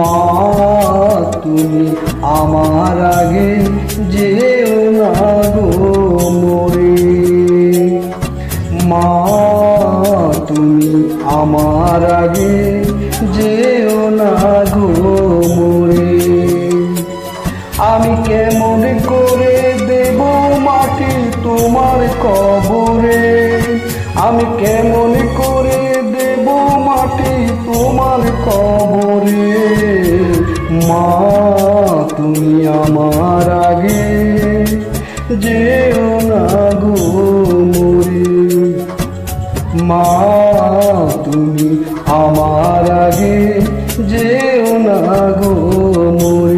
মা তুমি আমার আগে যেও না গো মরে, মা তুমি আমার আগে যেও না গো মরে। আমি কেমন করে দেব মাটি তোমার কবরে, আমি কেমন করে দেব মাটি তোমার কবরে, মা তুমি আমার আগে যেও না গো মরে, মা তুমি আমার আগে যেও না গো মরে।